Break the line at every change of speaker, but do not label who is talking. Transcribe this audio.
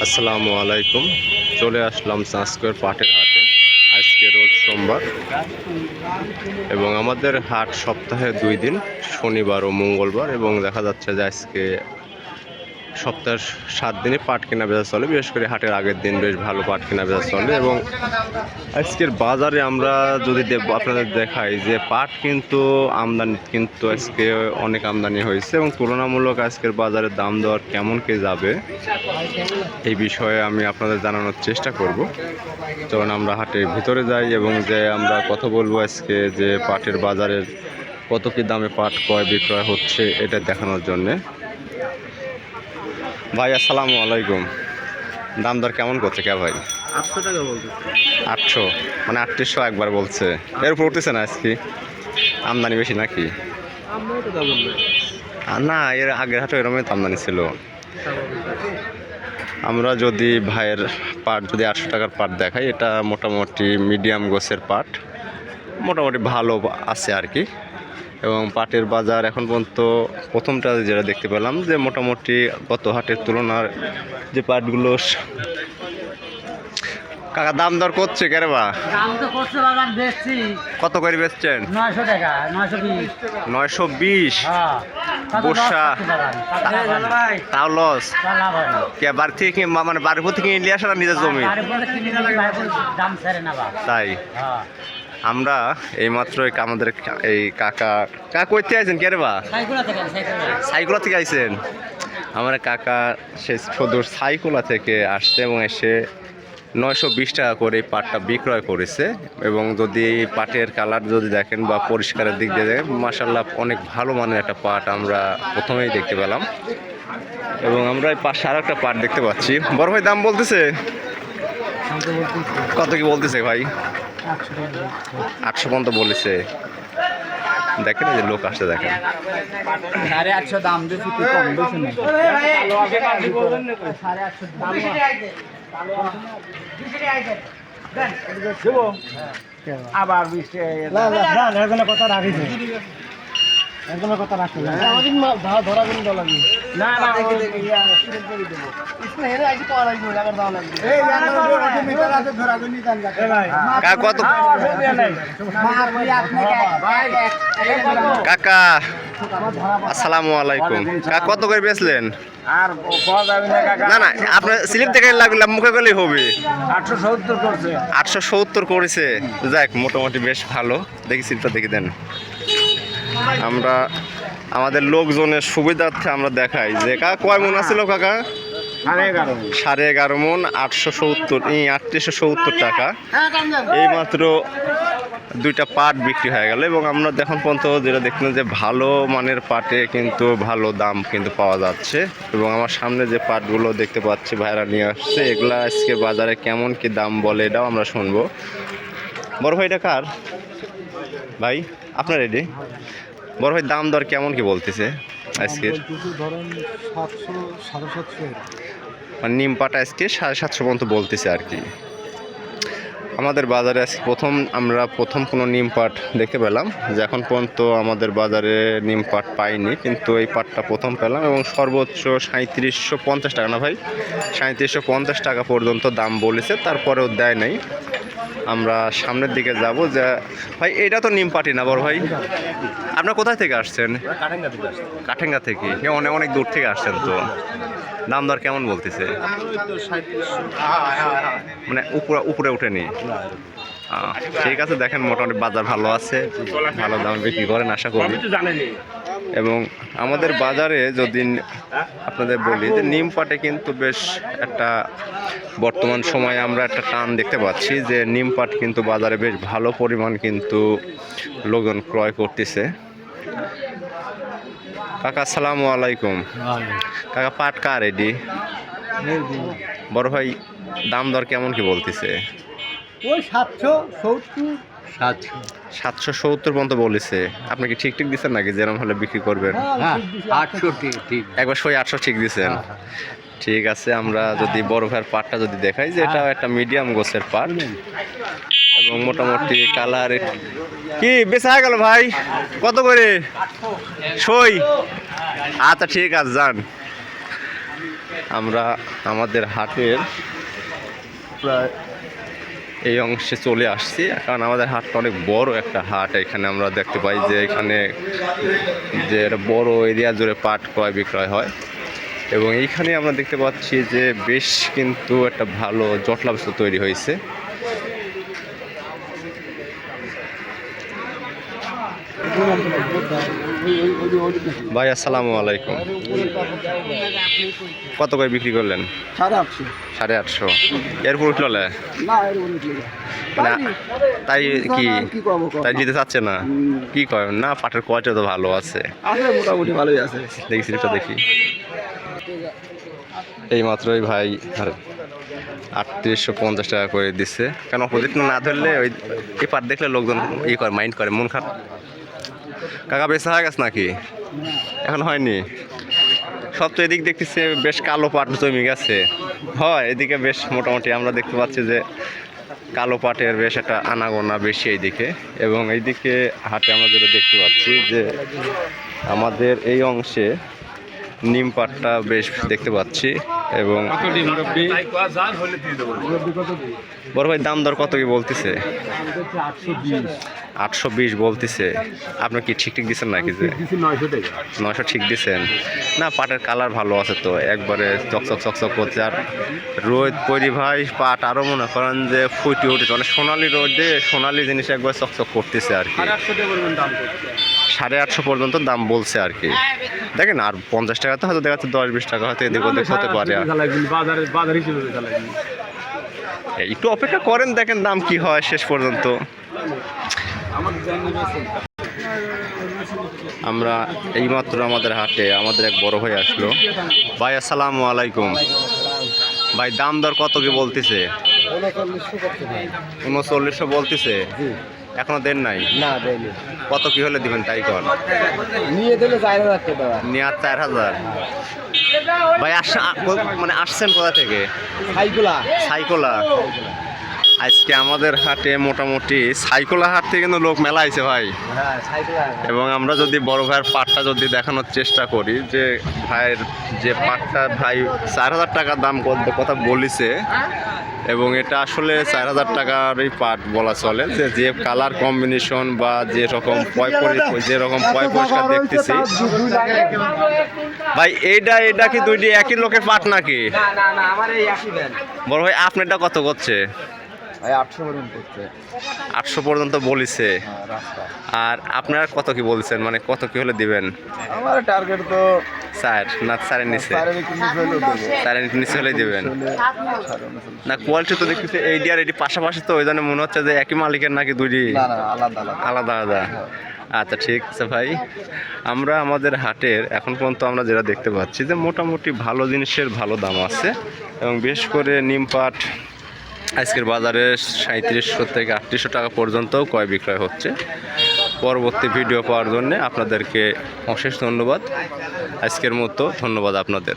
আসসালামু আলাইকুম। চলে আসলাম চাঁচকর পাটের হাটে। আজকে রোজ সোমবার এবং আমাদের হাট সপ্তাহে 2 দিন, শনিবার ও মঙ্গলবার। এবং দেখা যাচ্ছে যে আজকে সপ্তাহের 7 দিনে পাট কেনা বেচা চলে। বিশেষ করে হাটের আগের দিন বেশ ভালো পাট কেনা বেচা চলে। এবং আজকের বাজারে আমরা যদি আপনাদের দেখাই যে পাট কিন্তু আমদানি কিন্তু আজকে অনেক আমদানি হয়েছে এবং তুলনামূলক আজকের বাজারের দাম দর কেমন কে যাবে এই বিষয়ে আমি আপনাদের জানানোর চেষ্টা করব। যখন আমরা হাটের ভিতরে যাই এবং যে আমরা কথা বলবো আজকে যে পাটের বাজারের কত কি দামে পাট ক্রয় বিক্রয় হচ্ছে এটা দেখানোর জন্যে। ভাই আসসালামু আলাইকুম। দাম দর কেমন করছে কে ভাই?
800 টাকা বলছে।
800 মানে 3800 একবার বলছে। এর উপর উঠতেছে না আজকে? আমদানি বেশি নাকি?
আমরাও তো দাম বলবো
না, এর আগের হাটে এরকমই তো আমদানি ছিল। আমরা যদি ভাইয়ের পাট যদি 800 টাকার পাট দেখাই, এটা মোটামুটি মিডিয়াম গোছের পাট, মোটামুটি ভালো আছে আর কি। এবং পাটের বাজার এখন পর্যন্ত প্রথমটা যেটা দেখতে পেলাম যে মোটামুটি গত হাটের তুলনার যে পাটগুলো কাকা দাম দর করছে কেরে বা?
দাম তো করছে বাগান বেচছি।
কত করে বেচছেন?
900 টাকা, 920।
920।
হ্যাঁ।
বর্ষা তাও লস
লাভ হয় না।
কে বাড়ি থেকে মানে বাড়ির থেকে নিয়ে আসা না নিজের জমি?
তারপরে কিনে নিলে ভাইপুর দাম ছেড়ে না বা।
তাই
হ্যাঁ।
আমরা এইমাত্র আমাদের এই কাকা কইতে আইছেন কে রে বা?
সাইকুলা থেকে
সাইকুলা থেকে আইছেন? আমার কাকা সে সদর সাইকুলা থেকে আসছে এবং এসে 920 টাকা করে এই পাটটা বিক্রয় করেছে। এবং যদি পাটের কালার যদি দেখেন বা পরিষ্কারের দিক দিয়ে দেখেন, মাশাআল্লাহ অনেক ভালো মানের একটা পাট আমরা প্রথমেই দেখতে পেলাম। এবং আমরা এই পাশে আরও একটা পাট দেখতে পাচ্ছি। বড় ভাই দাম বলতেছে কত কি বলতেছে ভাই? 800 পর্যন্ত বলেছে। দেখেন এই যে লোক আসছে, দেখেন
850 দাম দিয়েছি, তুই কম বেশি না। 850 আবার 20 টাকা কথা রাখিস। একদম কথা রাখতে না। আমাদের ধরা দিন দলা লাগবে। না না
কত কাকা? আসসালামু আলাইকুম। কাকা কত করে বেচলেন?
আর পাওয়া যাবে না কাকা।
না না, আপনার স্লিপ দেখে লাগলে মুখে গেলেই হবে।
870 করছে।
870 করেছে। যাক, মোটামুটি বেশ ভালো। দেখি স্লিপটা দেখে দেন। আমরা আমাদের লোকজনের সুবিধার্থে আমরা দেখাই যে কাকা কয় মন আছিল কাকা? 11.5 মন। 3870 টাকা। এইমাত্র 2টা পাট বিক্রি হয়ে গেল। এবং আমরা দেখুন পর্যন্ত যেটা দেখলেন যে ভালো মানের পাটে কিন্তু ভালো দাম কিন্তু পাওয়া যাচ্ছে। এবং আমার সামনে যে পাটগুলো দেখতে পাচ্ছি ভাইরা নিয়ে আসছে, এগুলা আজকে বাজারে কেমন কি দাম বলে এটাও আমরা শুনবো। বড় ভাই এটা কার ভাই? আপনার এটি? বড় ভাই দাম দর কেমন কি বলতেছে আজকে? মানে নিম পাট আজকে 750 পর্যন্ত বলতেছে আর কি। আমাদের বাজারে আজকে আমরা প্রথম কোনো নিম পাট দেখতে পেলাম, যে এখন পর্যন্ত আমাদের বাজারে নিম পাট পাইনি, কিন্তু এই পাটটা প্রথম পেলাম। এবং সর্বোচ্চ 3750 টাকা, না ভাই 3750 টাকা পর্যন্ত দাম বলেছে, তারপরেও দেয় নাই। আমরা সামনের দিকে যাব। যে ভাই এটা তো নিম পাটি না বড় ভাই? আপনার কোথায় থেকে আসছেন? কাঠেঙ্গা থেকে। অনেক অনেক দূর থেকে আসছেন তো। দাম দর কেমন বলতেছে? মানে উপরে উঠেনি? ঠিক আছে, দেখেন মোটামুটি বাজার ভালো আছে, ভালো দামে বিক্রি করেন আশা করি। এবং আমাদের বাজারে যদি আপনাদের বলি যে নিম পাটে কিন্তু বেশ একটা বর্তমান সময়ে আমরা একটা টান দেখতে পাচ্ছি, যে নিম পাট কিন্তু বাজারে বেশ ভালো পরিমাণ কিন্তু লোকজন ক্রয় করতেছে। কাকা আসসালামু আলাইকুম। কাকা পাট কার এডি? বড় ভাই দাম দর কেমন কি বলতেছে?
ওই
770 পর্যন্ত বলেছে। আপনি কি ঠিক দিচ্ছেন নাকি যেরকম হলে বিক্রি করবেন?
800 ঠিক।
একবার 800 ঠিক দিচ্ছেন। ঠিক আছে, আমরা যদি বড় ভাইয়ের পাটটা যদি দেখাই, যে এটা একটা মিডিয়াম গোছের পাট এবং মোটামুটি কালার। কি বেচা হয়ে গেল ভাই? কত করে সই? আচ্ছা ঠিক আছে, যান। আমরা আমাদের হাটের প্রায় এই অংশে চলে আসছি, কারণ আমাদের হাটটা অনেক বড় একটা হাট। এখানে আমরা দেখতে পাই যে এখানে যে বড় এরিয়া জুড়ে পাট ক্রয় বিক্রয় হয়, এবং এইখানে আমরা দেখতে পাচ্ছি যে বেশ কিন্তু একটা ভালো জটলা তৈরি হয়েছে। ভাই আসসালামু আলাইকুম, কত করে বিক্রি করলেন? 850। এরপর উঠল মানে তাই কি তাই দিতে চাচ্ছে না? কি করেন না, পাটের কোয়ালিটি তো ভালো আছে,
মোটামুটি ভালোই আছে।
দেখি সিলিপটা দেখি। এই মাত্রই ভাই 3850 টাকা করে দিচ্ছে। কেন অপোজিট না ধরলে ওই এই পাট দেখলে লোকজন ই করে, মাইন্ড করে, মন খারাপ। কাকা বেচা হয়ে গেছে নাকি? এখন হয়নি। সব তো এদিক দেখতেছি বেশ কালো পাট জমি গেছে। হয় এদিকে বেশ মোটামুটি আমরা দেখতে পাচ্ছি যে কালো পাটের বেশ একটা আনাগোনা বেশি এইদিকে, এবং এইদিকে হাটে আমরা যেটা দেখতে পাচ্ছি যে আমাদের এই অংশে নিম পাটটা বেশ দেখতে পাচ্ছি। এবং বড় ভাই দাম দর কত কি বলতেছে? 820 বলতেছে। আপনি কি ঠিক দিচ্ছেন নাকি? যে 900 ঠিক দিচ্ছেন না? পাটের কালার ভালো আছে তো, একবারে চকচক করছে। আর রোদ পরি ভাই পাট আরও মনে করেন যে ফুটে উঠেছে, মানে সোনালি রোদে সোনালি জিনিস একবার চকচক করতেছে আর কি। 850 পর্যন্ত দাম বলছে আর কি। দেখেন আর 50 টাকা তো হয়তো দেখাচ্ছে, 10-20 টাকা হয়তো এদিক ওদিক হতে পারে। একটু অপেক্ষা করেন, দেখেন দাম কি হয় শেষ পর্যন্ত। আমরা এইমাত্র আমাদের হাটে আমাদের এক বড় ভাই আসলো। ভাই আসসালামু আলাইকুম। ভাই দাম দর কত কি বলতেছে? 3900 বলতেছে। এখনো দেন নাই?
না দেয়নি।
কত কি হলে দিবেন তাই কর?
নিয়ে দিলে 4000 টাকা।
নিয়ে 4000। ভাই মানে আসছেন কোথা থেকে? সাইকোলা। আজকে আমাদের হাটে মোটামুটি সাইকোলা হাট থেকে কিন্তু লোক মেলা আইছে ভাই। এবং আমরা যদি বড় ভাইয়ের পাটটা যদি দেখানোর চেষ্টা করি যে ভাইয়ের যে পাটটা ভাই 4000 টাকা দাম কথা বলিছে, এবং এটা আসলে 4000 টাকারই পাট বলা চলে। যে কালার কম্বিনেশন বা যে রকম পরিষ্কার দেখতেছি ভাই, এইটা কি দুইটি একই লোকের পাট নাকি? বড় ভাই আপনারটা কত করছে? 800 পর্যন্ত বলিছে। আর আপনারা কত কি বলছেন, মানে কত কি হলে দিবেন?
আমার টার্গেট তো
4 না 4 নিচে? 4 নিচে হলে দিবেন না? কোয়ালিটি তো দেখতেছি এইডি আর এটি পাশাপাশি, তো ওই জন্য মনে হচ্ছে যে একই মালিকের নাকি দুইটি আলাদা। আচ্ছা ঠিক আছে ভাই, আমরা আমাদের হাটের এখন পর্যন্ত আমরা যেটা দেখতে পাচ্ছি যে মোটামুটি ভালো জিনিসের ভালো দাম আছে, এবং বিশেষ করে নিম পাট আজকের বাজারে 3700 থেকে 3800 টাকা পর্যন্তও ক্রয় বিক্রয় হচ্ছে। পরবর্তী ভিডিও পাওয়ার জন্য আপনাদেরকে অশেষ ধন্যবাদ। আজকের মতো ধন্যবাদ আপনাদের।